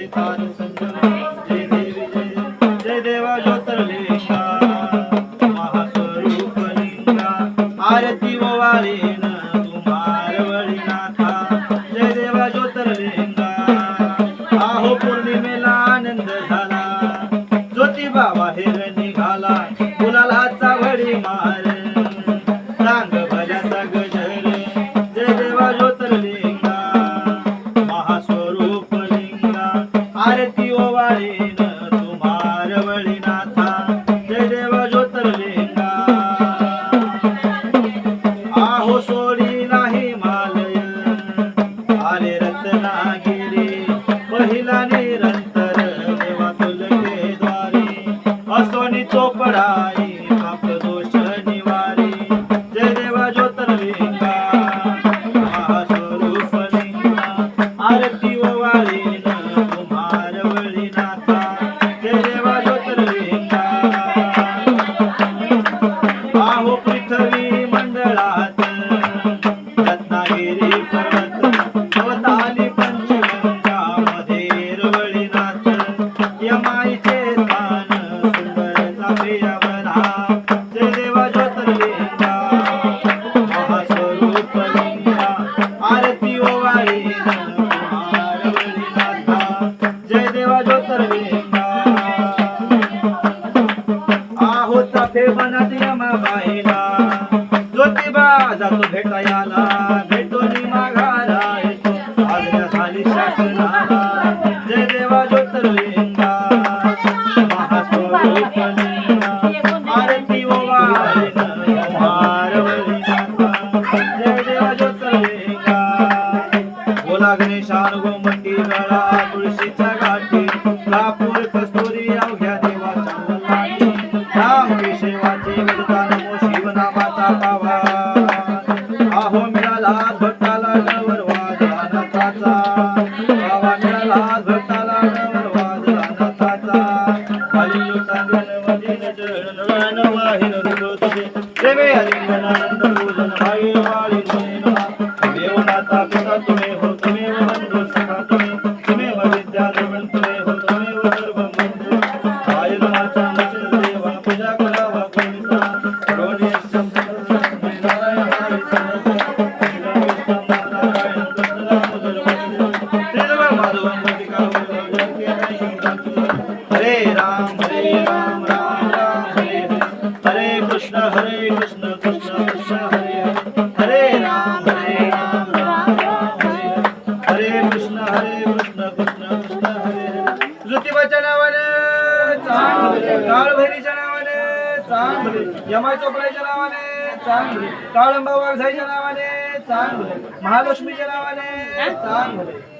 हरे तार संगम जय देवी जय जय देवा ज्योतिर्लिंगा महास्वरूप लिंगा आरती ओवाळीन तुम्हारवळी नाथा जय देवा ज्योतिर्लिंगा आहो पौर्णिमेला आनंद झाला ज्योतिबा बाहेर निघाला गुलालाचा वडी मार सांग भल्याचा गजर जय देवा ज्योतिर्लिंगा महास्वरूप लिंगा आरती ओवाळीन तुम्हारवळी नाथा जय देवा ज्योतिर्लिंगा आहो सोडी नाही हिमालय आले रत्नागिरी पहिला निरंतर देवा तुलके द्वारी असोनी चोपडाई पाप दोष निवारी जय देवा ज्योतिर्लिंगा महास्वरूप लिंगा आरती ओवाळीन तुम्हारवळी नाथा जय देवा ज्योतिर्लिंगा आहो पृथ्वी मंडळात रत्नागिरी पर्वत भवताली पंचगंगा मध्ये रवळीनाथ यमाईचे स्थान सुंदरचा प्रियवरा जय देवा ज्योतिर्लिंगा महास्वरूप लिंगा आरती ओवाळीन तुम्हारवळी नाथा जय देवा ज्योतिर्लिंगा आहो चाफे बनात यमाबाईला ज्योतिबा जातो भेटायला भेटोनी माघारा येतो आज्ञा झाली शासनाला जय देवा ज्योतिर्लिंगा महास्वरूप लिंगा आरती ओवाळीन तुम्हारवळी नाथा जय देवा ज्योतिर्लिंगा बोला गणेशानुगो मंडी गळा तुळशीच्या गाठी कापूर कस्तुरी अवघ्या देवाच्या मुलाटी राम केशवाचे वरदान नमो शिवनामाचा पावा आहो मिळाला भक्ताला नवर वादनाचा पावा मिळाला भक्ताला नवर वादनाचा खाली लोटांगण मध्ये नजर वाहिन रुदोदे प्रेमे अलिंगनानंद पूजन भाई वाळी देवनाथा पिता तुम्ही हो तुम्ही बंधू सखा तुम्ही विद्या द्रवण तुम्ही हो तुम्ही सर्व बंधू आयुर्नाथा नचर देवा पूजा करावा कोणीसा रोणी नारायण हरी हरे राम राम राम हरे हरे हरे कृष्ण कृष्ण कृष्ण हरे हरे हरे राम राम राम हरे हरे हरे कृष्ण कृष्ण कृष्ण हरे हरे ज्योतिबाच्या नावाने चांगले काळभैरीच्या नावाने चांगले यमाई चोपडाच्या नावाने चांगले काळंबा वाघजाईच्या नावाने चांगले महालक्ष्मीच्या नावाने चांगले